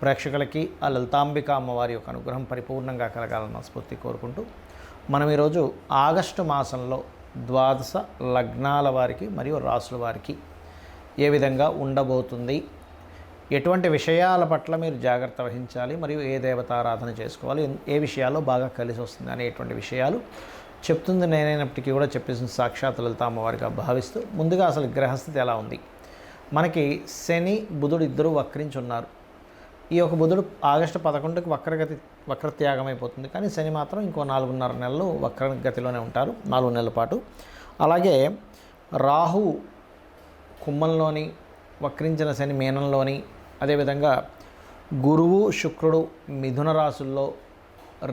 ప్రేక్షకులకి ఆ లలితాంబిక అమ్మవారి యొక్క అనుగ్రహం పరిపూర్ణంగా కలగాలన్న స్ఫూర్తి కోరుకుంటూ మనం ఈరోజు ఆగస్టు మాసంలో ద్వాదశ లగ్నాల వారికి మరియు రాసుల వారికి ఏ విధంగా ఉండబోతుంది, ఎటువంటి విషయాల పట్ల మీరు జాగ్రత్త వహించాలి, మరియు ఏ దేవతారాధన చేసుకోవాలి, ఏ విషయాల్లో బాగా కలిసి వస్తుంది అనేటువంటి విషయాలు చెప్తుంది నేనైనప్పటికీ కూడా చెప్పేసిన సాక్షాత్ లలిత అమ్మవారిగా భావిస్తూ ముందుగా అసలు గ్రహస్థితి ఎలా ఉంది. మనకి శని బుధుడు ఇద్దరు వక్రించి ఉన్నారు. ఈ యొక్క బుధుడు ఆగస్టు 11కి వక్రత్యాగం అయిపోతుంది, కానీ శని మాత్రం ఇంకో 4.5 నెలలు వక్రగతిలోనే ఉంటారు, 4 నెలల పాటు. అలాగే రాహు కుంభంలోని, వక్రించిన శని మీనంలోని, అదేవిధంగా గురువు శుక్రుడు మిథున రాశుల్లో,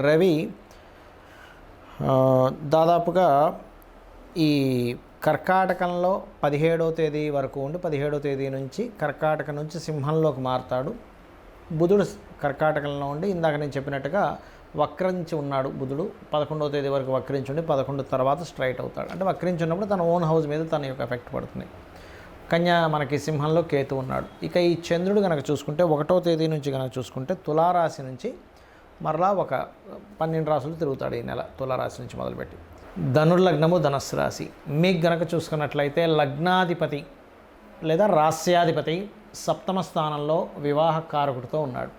రవి దాదాపుగా ఈ కర్కాటకంలో 17వ తేదీ వరకు ఉండి 17వ తేదీ నుంచి కర్కాటక నుంచి సింహంలోకి మారుతాడు. బుధుడు కర్కాటకంలో ఉండి ఇందాక నేను చెప్పినట్టుగా వక్రించి ఉన్నాడు. బుధుడు 11వ తేదీ వరకు వక్రించి ఉండి 11 తర్వాత స్ట్రైట్ అవుతాడు. అంటే వక్రించి ఉన్నప్పుడు తన ఓన్ హౌస్ మీద తన యొక్క ఎఫెక్ట్ పడుతుంది. కన్యా మనకి సింహంలో కేతు ఉన్నాడు. ఇక ఈ చంద్రుడు కనుక చూసుకుంటే 1వ తేదీ నుంచి కనుక చూసుకుంటే తులారాశి నుంచి మరలా ఒక 12 రాశులు తిరుగుతాడు ఈ నెల, తులారాశి నుంచి మొదలుపెట్టి. ధనుర్లగ్నము ధనస్సు రాశి. మీకు గనక చూసుకున్నట్లయితే లగ్నాధిపతి లేదా రాస్యాధిపతి సప్తమ స్థానంలో వివాహ కారకుడితో ఉన్నాడు.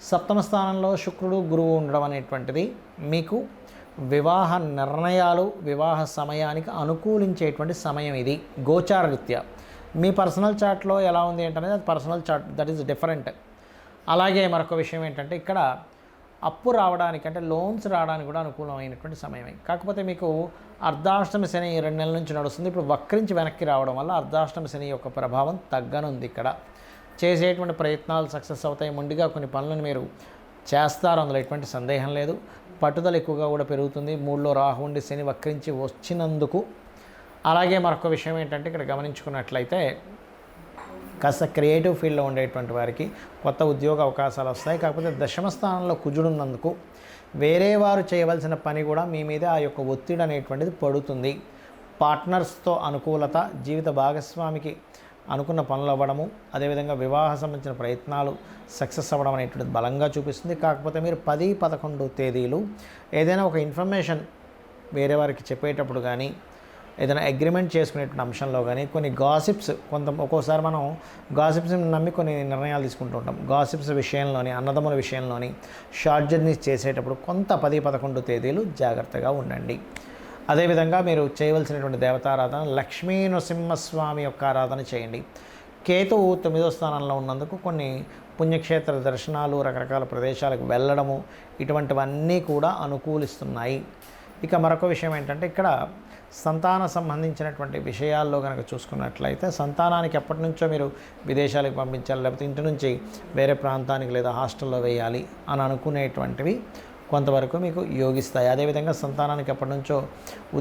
సప్తమ స్థానంలో శుక్రుడు గురువు ఉండడం అనేటువంటిది మీకు వివాహ నిర్ణయాలు, వివాహ సమయానికి అనుకూలించేటువంటి సమయం ఇది గోచారరీత్యా. మీ పర్సనల్ చార్ట్లో ఎలా ఉంది ఏంటనేది అది personal chart, that is different. అలాగే మరొక విషయం ఏంటంటే ఇక్కడ అప్పు రావడానికి అంటే లోన్స్ రావడానికి కూడా అనుకూలమైనటువంటి సమయమే. కాకపోతే మీకు అర్ధాష్టమి శని 2 నెలల నుంచి నడుస్తుంది. ఇప్పుడు వక్రించి వెనక్కి రావడం వల్ల అర్ధాష్టమి శని యొక్క ప్రభావం తగ్గనుంది. ఇక్కడ చేసేటువంటి ప్రయత్నాలు సక్సెస్ అవుతాయి. ముందుగా కొన్ని పనులను మీరు చేస్తారు, అందులో ఎటువంటి సందేహం లేదు. పట్టుదల ఎక్కువగా కూడా పెరుగుతుంది. 3లో రాహు ఉండి శని వక్రించి వచ్చినందుకు. అలాగే మరొక విషయం ఏంటంటే ఇక్కడ గమనించుకున్నట్లయితే కాస్త క్రియేటివ్ ఫీల్డ్లో ఉండేటువంటి వారికి కొత్త ఉద్యోగ అవకాశాలు వస్తాయి. కాకపోతే దశమ స్థానంలో కుజుడున్నందుకు వేరే వారు చేయవలసిన పని కూడా మీ మీద ఆ యొక్క ఒత్తిడి అనేటువంటిది పడుతుంది. పార్ట్నర్స్తో అనుకూలత, జీవిత భాగస్వామికి అనుకున్న పనులు అవ్వడము, అదేవిధంగా వివాహ సంబంధించిన ప్రయత్నాలు సక్సెస్ అవ్వడం అనేటువంటిది బలంగా చూపిస్తుంది. కాకపోతే మీరు 10, 11 తేదీలు ఏదైనా ఒక ఇన్ఫర్మేషన్ వేరే వారికి చెప్పేటప్పుడు కానీ, ఏదైనా అగ్రిమెంట్ చేసుకునేటువంటి అంశంలో కానీ కొన్ని గాసిప్స్, ఒక్కోసారి మనం గాసిప్స్ని నమ్మి కొన్ని నిర్ణయాలు తీసుకుంటూ ఉంటాం. గాసిప్స్ విషయంలోని, అన్నదమ్ముల విషయంలోని షార్ట్ జర్నీస్ చేసేటప్పుడు కొంత 10, 11 తేదీలు జాగ్రత్తగా ఉండండి. అదేవిధంగా మీరు చేయవలసినటువంటి దేవతారాధన లక్ష్మీ నృసింహస్వామి యొక్క ఆరాధన చేయండి. కేతువు 9వ స్థానంలో ఉన్నందుకు కొన్ని పుణ్యక్షేత్ర దర్శనాలు, రకరకాల ప్రదేశాలకు వెళ్ళడము, ఇటువంటివన్నీ కూడా అనుకూలిస్తున్నాయి. ఇక మరొక విషయం ఏంటంటే ఇక్కడ సంతాన సంబంధించినటువంటి విషయాల్లో కనుక చూసుకున్నట్లయితే సంతానానికి ఎప్పటి నుంచో మీరు విదేశాలకు పంపించాలి, లేకపోతే ఇంటి నుంచి వేరే ప్రాంతానికి లేదా హాస్టల్లో వేయాలి అని అనుకునేటువంటివి కొంతవరకు మీకు యోగిస్తాయి. అదేవిధంగా సంతానానికి ఎప్పటి నుంచో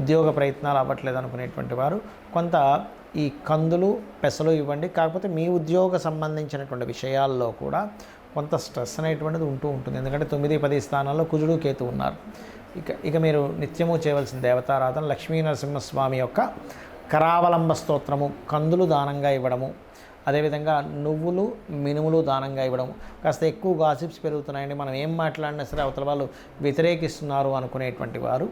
ఉద్యోగ ప్రయత్నాలు అవ్వట్లేదు అనుకునేటువంటి వారు కొంత ఈ కందులు, పెసలు ఇవ్వండి. కాకపోతే మీ ఉద్యోగ సంబంధించినటువంటి విషయాల్లో కూడా కొంత స్ట్రెస్ అనేటువంటిది ఉంటూ ఉంటుంది. ఎందుకంటే 9, 10 స్థానాల్లో కుజుడు కేతు ఉన్నారు. ఇక మీరు నిత్యము చేయవలసిన దేవతారాధన లక్ష్మీ నరసింహస్వామి యొక్క కరావలంబ స్తోత్రము, కందులు దానంగా ఇవ్వడము, అదేవిధంగా నువ్వులు, మినుములు దానంగా ఇవ్వడము. కాస్త ఎక్కువ గాసిప్స్ పెరుగుతున్నాయండి, మనం ఏం మాట్లాడినా సరే అవతల వాళ్ళు వ్యతిరేకిస్తున్నారు అనుకునేటువంటి వారు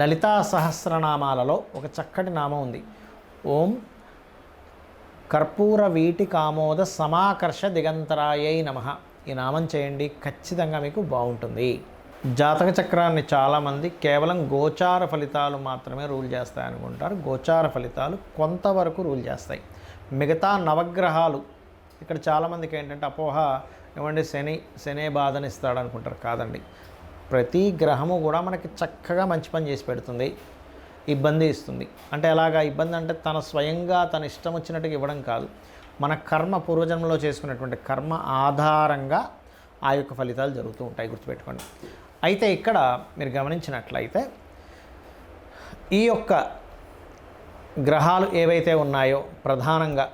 లలితా సహస్రనామాలలో ఒక చక్కటి నామం ఉంది. ఓం కర్పూర వీటి కామోద సమాకర్ష దిగంతరాయై నమః. ఈ నామం చేయండి, ఖచ్చితంగా మీకు బాగుంటుంది. జాతక చక్రాన్ని చాలామంది కేవలం గోచార ఫలితాలు మాత్రమే రూల్ చేస్తాయి అనుకుంటారు. గోచార ఫలితాలు కొంతవరకు రూల్ చేస్తాయి. మిగతా నవగ్రహాలు ఇక్కడ చాలామందికి ఏంటంటే అపోహ, ఏమంటే శనే బాధనిస్తాడు అనుకుంటారు. కాదండి, ప్రతి గ్రహము కూడా మనకి చక్కగా మంచి పని చేసి పెడుతుంది, ఇబ్బంది ఇస్తుంది. అంటే ఎలాగా ఇబ్బంది అంటే తన స్వయంగా తన ఇష్టం వచ్చినట్టుగా ఇవ్వడం కాదు, మన కర్మ పూర్వజన్మలో చేసుకున్నటువంటి కర్మ ఆధారంగా ఆ యొక్క ఫలితాలు జరుగుతూ ఉంటాయి, గుర్తుపెట్టుకోండి. అయితే ఇక్కడ మీరు గమనించినట్లయితే ఈ యొక్క గ్రహాలు ఏవైతే ఉన్నాయో ప్రధానంగా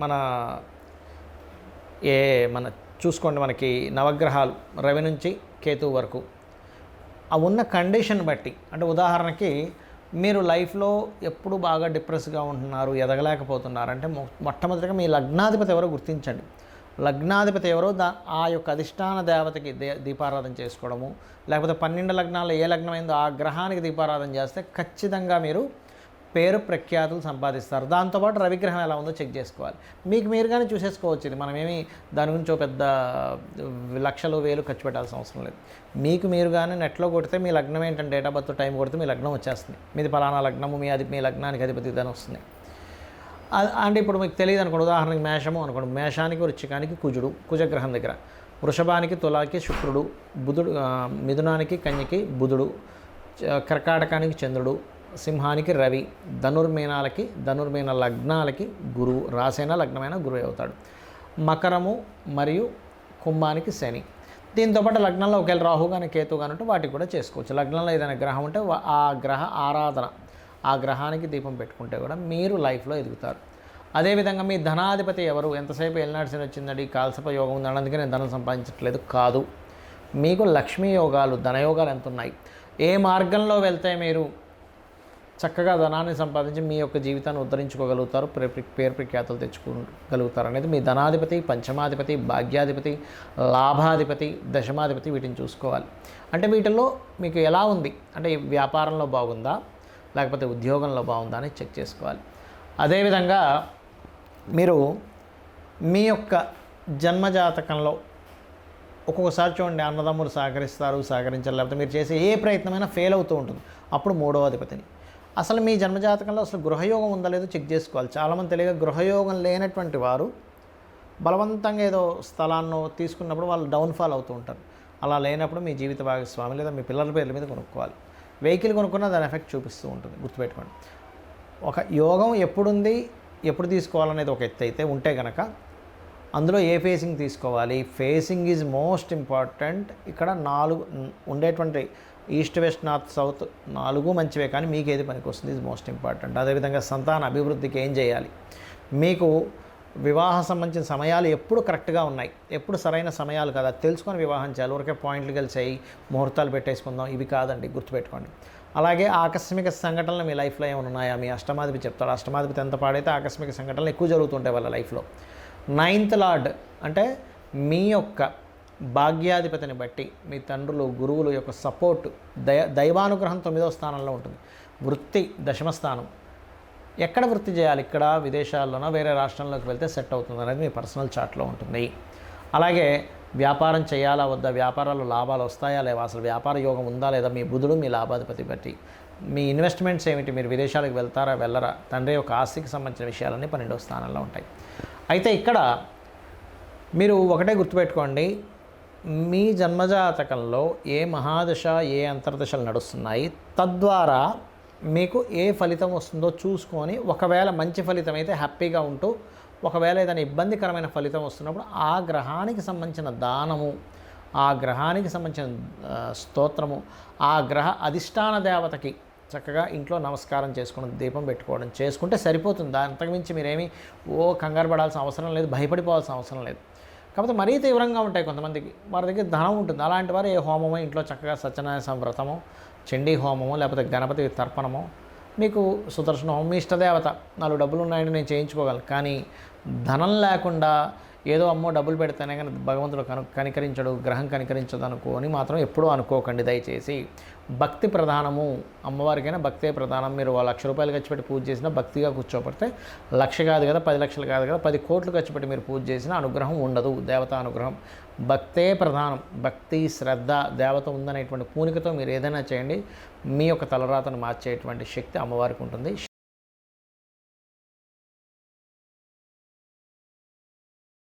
మన చూసుకోండి, మనకి నవగ్రహాలు రవి నుంచి కేతువు వరకు ఆ ఉన్న కండిషన్ బట్టి, అంటే ఉదాహరణకి మీరు లైఫ్లో ఎప్పుడు బాగా డిప్రెస్గా ఉంటున్నారు, ఎదగలేకపోతున్నారు అంటే మొట్టమొదటిగా మీ లగ్నాధిపతి ఎవరో గుర్తించండి. లగ్నాధిపతి ఎవరో ఆ యొక్క అధిష్టాన దేవతకి దీపారాధన చేసుకోవడము, లేకపోతే 12 లగ్నాల్లో ఏ లగ్నం అయిందో ఆ గ్రహానికి దీపారాధన చేస్తే ఖచ్చితంగా మీరు పేరు ప్రఖ్యాతులు సంపాదిస్తారు. దాంతోపాటు రవిగ్రహం ఎలా ఉందో చెక్ చేసుకోవాలి. మీకు మీరుగానే చూసేసుకోవచ్చు. ఇది మనమేమి దాని గురించి పెద్ద లక్షలు వేలు ఖర్చు పెట్టాల్సిన అవసరం లేదు. మీకు మీరుగానే నెట్లో కొడితే మీ లగ్నం ఏంటంటే డేట్ ఆఫ్ బర్త్ టైం కొడితే మీ లగ్నం వచ్చేస్తుంది. మీది పలానా లగ్నము, మీ లగ్నానికి అధిపతి ఇదని వస్తుంది. అంటే ఇప్పుడు మీకు తెలియదు అనుకోండి, ఉదాహరణకి మేషము అనుకోండి, మేషానికి వృశ్చికానికి కుజుడు కుజగ్రహం దగ్గర, వృషభానికి తులాకి శుక్రుడు, బుధుడు మిథునానికి కన్యకి బుధుడు, కర్కాటకానికి చంద్రుడు, సింహానికి రవి, ధనుర్మీన లగ్నాలకి గురువు, రాసైన లగ్నమైన గురువు అవుతాడు. మకరము మరియు కుంభానికి శని. దీంతోపాటు లగ్నంలో ఒకవేళ రాహు కానీ కేతు కానీ ఉంటే వాటికి కూడా చేసుకోవచ్చు. లగ్నంలో ఏదైనా గ్రహం ఉంటే ఆ గ్రహ ఆరాధన, ఆ గ్రహానికి దీపం పెట్టుకుంటే కూడా మీరు లైఫ్లో ఎదుగుతారు. అదేవిధంగా మీ ధనాధిపతి ఎవరు, ఎంతసేపు ఎల్నాడు శని వచ్చిందండి, కాల్సప యోగం ఉందండి అందుకే నేను ధనం సంపాదించట్లేదు కాదు. మీకు లక్ష్మీ యోగాలు, ధనయోగాలు ఎంత ఉన్నాయి, ఏ మార్గంలో వెళ్తే మీరు చక్కగా ధనాన్ని సంపాదించి మీ యొక్క జీవితాన్ని ఉద్ధరించుకోగలుగుతారు, పేరు ప్రఖ్యాతులు తెచ్చుకోగలుగుతారు అనేది మీ ధనాధిపతి, పంచమాధిపతి, భాగ్యాధిపతి, లాభాధిపతి, దశమాధిపతి వీటిని చూసుకోవాలి. అంటే వీటిల్లో మీకు ఎలా ఉంది అంటే వ్యాపారంలో బాగుందా లేకపోతే ఉద్యోగంలో బాగుందా అని చెక్ చేసుకోవాలి. అదేవిధంగా మీరు మీ యొక్క జన్మజాతకంలో ఒక్కొక్కసారి చూడండి, అన్నదమ్ములు సహకరించారు, లేకపోతే మీరు చేసే ఏ ప్రయత్నమైనా ఫెయిల్ అవుతూ ఉంటుంది. అప్పుడు 3వ అధిపతిని అసలు మీ జన్మజాతకంలో అసలు గృహయోగం ఉందా లేదో చెక్ చేసుకోవాలి. చాలామంది తెలియక గృహయోగం లేనటువంటి వారు బలవంతంగా ఏదో స్థలాన్ని తీసుకున్నప్పుడు వాళ్ళు డౌన్ఫాల్ అవుతూ ఉంటారు. అలా లేనప్పుడు మీ జీవిత భాగస్వామి లేదా మీ పిల్లల పేర్ల మీద కొనుక్కోవాలి. వెహికల్ కొనుక్కున్నా దాని ఎఫెక్ట్ చూపిస్తూ ఉంటుంది, గుర్తుపెట్టుకోండి. ఒక యోగం ఎప్పుడుంది, ఎప్పుడు తీసుకోవాలనేది ఒక ఎత్తు అయితే ఉంటే కనుక అందులో ఏ ఫేసింగ్ తీసుకోవాలి, ఫేసింగ్ ఈజ్ మోస్ట్ ఇంపార్టెంట్. ఇక్కడ 4 ఉండేటువంటి ఈస్ట్, వెస్ట్, నార్త్, సౌత్ 4 మంచివే, కానీ మీకు ఏది పనికి వస్తుంది ఈజ్ మోస్ట్ ఇంపార్టెంట్. అదేవిధంగా సంతాన అభివృద్ధికి ఏం చేయాలి, మీకు వివాహ సంబంధించిన సమయాలు ఎప్పుడు కరెక్ట్గా ఉన్నాయి, ఎప్పుడు సరైన సమయాలు కదా తెలుసుకొని వివాహం చేయాలి. ఊరికే పాయింట్లు కలిసాయి ముహూర్తాలు పెట్టేసుకుందాం ఇవి కాదండి, గుర్తుపెట్టుకోండి. అలాగే ఆకస్మిక సంఘటనలు మీ లైఫ్లో ఏమైనా ఉన్నాయా, మీ అష్టమాధిపతి చెప్తాడు. అష్టమాధిపతి ఎంత పాడైతే ఆకస్మిక సంఘటనలు ఎక్కువ జరుగుతుంటాయి వాళ్ళ లైఫ్లో. 9th లార్డ్ అంటే మీ యొక్క భాగ్యాధిపతిని బట్టి మీ తండ్రులు, గురువులు యొక్క సపోర్ట్, దైవానుగ్రహం 9వ స్థానంలో ఉంటుంది. వృత్తి 10వ స్థానం. ఎక్కడ వృత్తి చేయాలి, ఇక్కడ విదేశాల్లోనో వేరే రాష్ట్రంలోకి వెళ్తే సెట్ అవుతుంది అనేది మీ పర్సనల్ చార్ట్లో ఉంటుంది. అలాగే వ్యాపారం చేయాలా వద్దా, వ్యాపారాలు లాభాలు వస్తాయా లేవా, అసలు వ్యాపార యోగం ఉందా లేదా, మీ బుధుడు మీ లాభాధిపతి బట్టి. మీ ఇన్వెస్ట్మెంట్స్ ఏమిటి, మీరు విదేశాలకు వెళ్తారా వెళ్ళరా, తండ్రి యొక్క ఆస్తికి సంబంధించిన విషయాలన్నీ 12వ స్థానంలో ఉంటాయి. అయితే ఇక్కడ మీరు ఒకటే గుర్తుపెట్టుకోండి, మీ జన్మజాతకంలో ఏ మహాదశ ఏ అంతర్దశలు నడుస్తున్నాయి, తద్వారా మీకు ఏ ఫలితం వస్తుందో చూసుకొని, ఒకవేళ మంచి ఫలితం అయితే హ్యాపీగా ఉంటూ, ఒకవేళ ఏదైనా ఇబ్బందికరమైన ఫలితం వస్తున్నప్పుడు ఆ గ్రహానికి సంబంధించిన దానము, ఆ గ్రహానికి సంబంధించిన స్తోత్రము, ఆ గ్రహ అధిష్టాన దేవతకి చక్కగా ఇంట్లో నమస్కారం చేసుకోవడం, దీపం పెట్టుకోవడం చేసుకుంటే సరిపోతుంది. అంతకుమించి మీరేమీ కంగారు పడాల్సిన అవసరం లేదు, భయపడిపోవాల్సిన అవసరం లేదు. కాకపోతే మరీ తీవ్రంగా ఉంటాయి కొంతమందికి, వారి దగ్గర ధనం ఉంటుంది. అలాంటి వారు ఏ హోమమో ఇంట్లో చక్కగా సత్యనారాయణ వ్రతమో, చండీ హోమమో, లేకపోతే గణపతి తర్పణమో, మీకు సుదర్శన హోమం, మీ ఇష్టదేవత 4 డబ్బులు ఉన్నాయని నేను చేయించుకోగలను. కానీ ధనం లేకుండా ఏదో అమ్మో డబ్బులు పెడితేనే కానీ భగవంతుడు కనికరించడు, గ్రహం కనికరించదు అనుకోని మాత్రం ఎప్పుడూ అనుకోకండి దయచేసి. భక్తి ప్రధానము, అమ్మవారికైనా భక్తే ప్రధానం. మీరు 1,00,000 రూపాయలు ఖర్చు పెట్టి పూజ చేసినా భక్తిగా కూర్చోబడితే 1,00,000 కాదు కదా, 10 లక్షలు కాదు కదా, 10 కోట్లు ఖర్చు పెట్టి మీరు పూజ చేసినా అనుగ్రహం ఉండదు, దేవతా అనుగ్రహం. భక్తే ప్రధానం. భక్తి, శ్రద్ధ, దేవత ఉందనేటువంటి పూనికతో మీరు ఏదైనా చేయండి, మీ యొక్క తలరాతను మార్చేటువంటి శక్తి అమ్మవారికి ఉంటుంది.